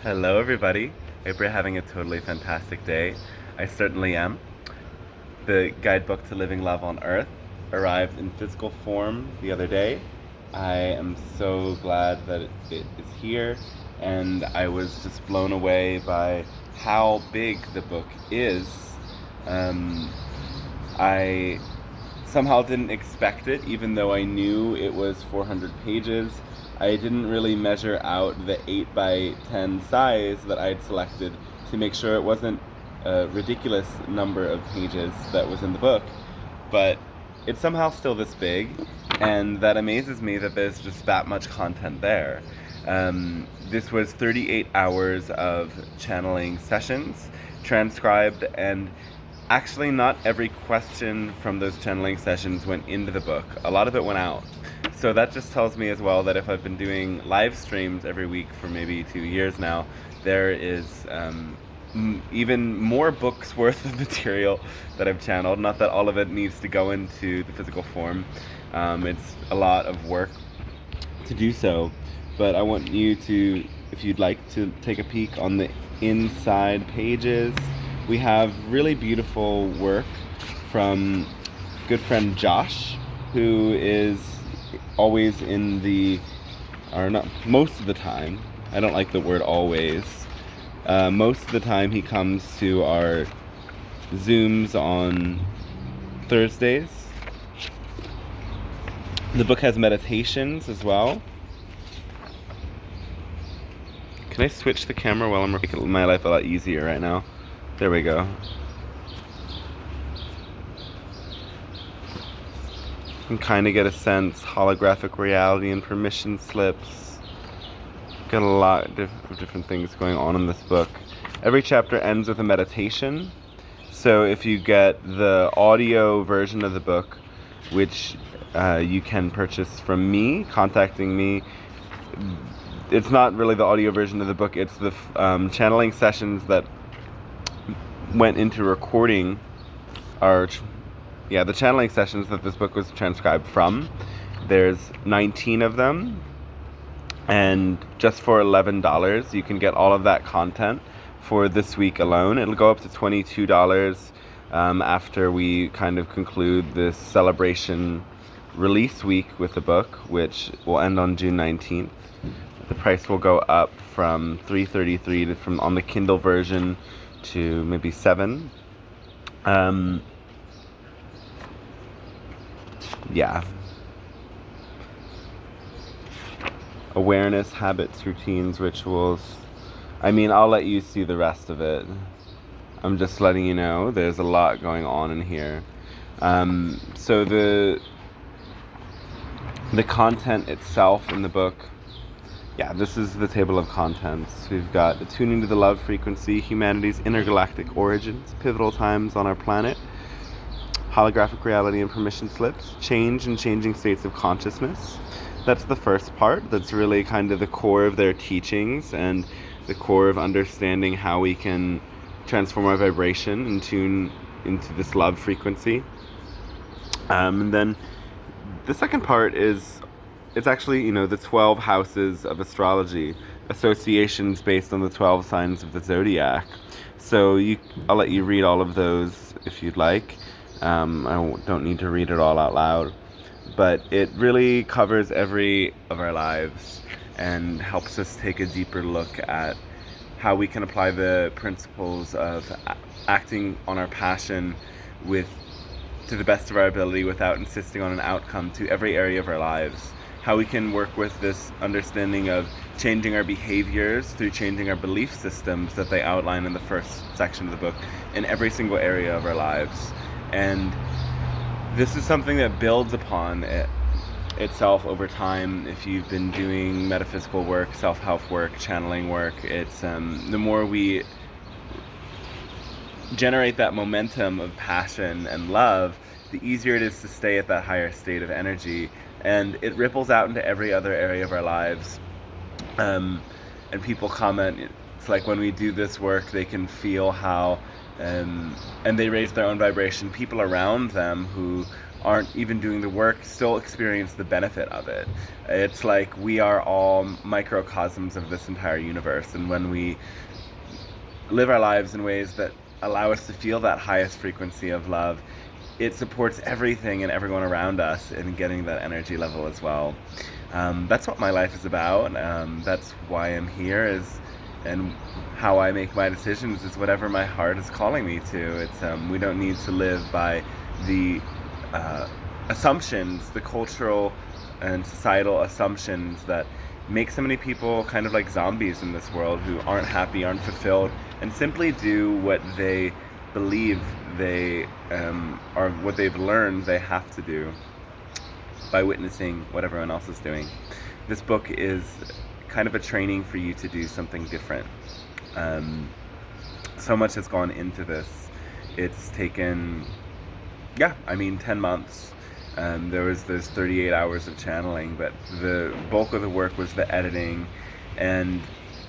Hello, everybody. I hope you're having a totally fantastic day. I certainly am. The Guidebook to Living Love on Earth arrived in physical form the other day. I am so glad that it is here, and I was just blown away by how big the book is. I somehow didn't expect it, even though I knew it was 400 pages. I didn't really measure out the 8 by 10 size that I had selected to make sure it wasn't a ridiculous number of pages that was in the book, but it's somehow still this big, and that amazes me that there's just that much content there. This was 38 hours of channeling sessions, transcribed, and actually not every question from those channeling sessions went into the book. A lot of it went out. So that just tells me as well that if I've been doing live streams every week for maybe 2 years now, there is even more books worth of material that I've channeled. Not that all of it needs to go into the physical form. It's a lot of work to do so, but I want you to, if you'd like to take a peek on the inside pages, we have really beautiful work from good friend Josh, who is always in the, or not most of the time, I don't like the word always, most of the time he comes to our Zooms on Thursdays. The book has meditations as well. Can I switch the camera while I'm making my life a lot easier right now? There we go. You can kind of get a sense, holographic reality and permission slips. Got a lot of different things going on in this book. Every chapter ends with a meditation. So if you get the audio version of the book, which you can purchase from me, contacting me, it's not really the audio version of the book, it's the channeling sessions that went into recording the channeling sessions that this book was transcribed from. There's 19 of them, and just for $11 you can get all of that content for this week alone. It'll go up to $22 after we kind of conclude this celebration release week with the book, which will end on June 19th. The price will go up from $3.33 from on the Kindle version to maybe $7. Awareness, habits, routines, rituals. I mean, I'll let you see the rest of it. I'm just letting you know there's a lot going on in here. So the content itself in the book, this is the table of contents. We've got attuning to the love frequency, humanity's intergalactic origins, pivotal times on our planet, holographic reality and permission slips, change and changing states of consciousness. That's the first part. That's really kind of the core of their teachings and the core of understanding how we can transform our vibration and tune into this love frequency. And then the second part is, it's actually, the 12 houses of astrology, associations based on the 12 signs of the zodiac. So I'll let you read all of those if you'd like. I don't need to read it all out loud, but it really covers every of our lives and helps us take a deeper look at how we can apply the principles of acting on our passion to the best of our ability without insisting on an outcome to every area of our lives. How we can work with this understanding of changing our behaviors through changing our belief systems that they outline in the first section of the book in every single area of our lives. And this is something that builds upon itself over time. If you've been doing metaphysical work, self-help work, channeling work, it's the more we generate that momentum of passion and love, the easier it is to stay at that higher state of energy, and it ripples out into every other area of our lives. And people comment, it's like when we do this work, they can feel how and they raise their own vibration. People around them who aren't even doing the work still experience the benefit of it. It's like we are all microcosms of this entire universe, and when we live our lives in ways that allow us to feel that highest frequency of love, it supports everything and everyone around us in getting that energy level as well. That's what my life is about. That's why I'm here, and how I make my decisions is whatever my heart is calling me to. It's we don't need to live by the assumptions, the cultural and societal assumptions that make so many people kind of like zombies in this world, who aren't happy, aren't fulfilled, and simply do what they believe they or what they've learned they have to do by witnessing what everyone else is doing. This book is kind of a training for you to do something different. So much has gone into this. It's taken 10 months. There was those 38 hours of channeling, but the bulk of the work was the editing, and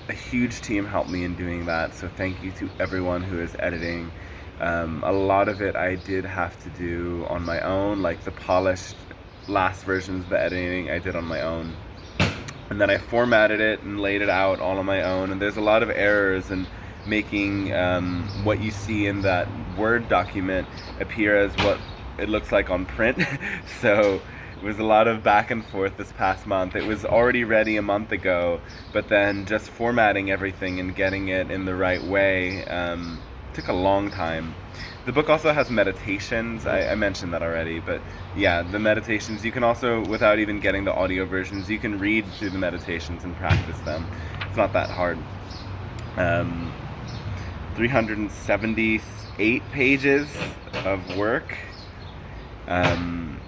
a huge team helped me in doing that, so thank you to everyone who is editing. A lot of it I did have to do on my own, like the polished last versions of the editing I did on my own, and then I formatted it and laid it out all on my own, and there's a lot of errors in making what you see in that Word document appear as what it looks like on print. So it was a lot of back and forth this past month. It was already ready a month ago, but then just formatting everything and getting it in the right way took a long time. The book also has meditations. I mentioned that already, but yeah, the meditations, you can also, without even getting the audio versions, you can read through the meditations and practice them. It's not that hard. 378 pages of work. I'm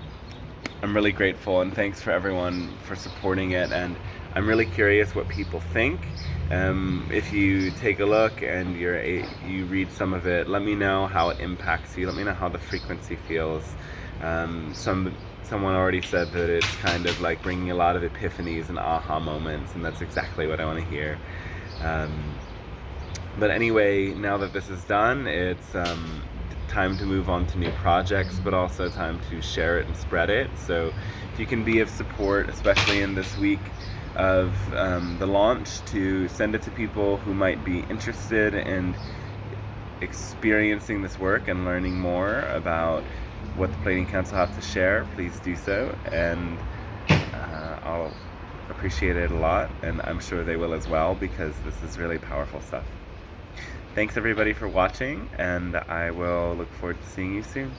really grateful, and thanks for everyone for supporting it, and I'm really curious what people think. If you take a look and you read some of it, let me know how it impacts you. Let me know how the frequency feels. Someone already said that it's kind of like bringing a lot of epiphanies and aha moments, and that's exactly what I want to hear. But anyway, now that this is done, it's time to move on to new projects, but also time to share it and spread it. So if you can be of support, especially in this week of the launch, to send it to people who might be interested in experiencing this work and learning more about what the Pleiadian Council have to share, please do so, and I'll appreciate it a lot, and I'm sure they will as well, because this is really powerful stuff. Thanks everybody for watching, and I will look forward to seeing you soon.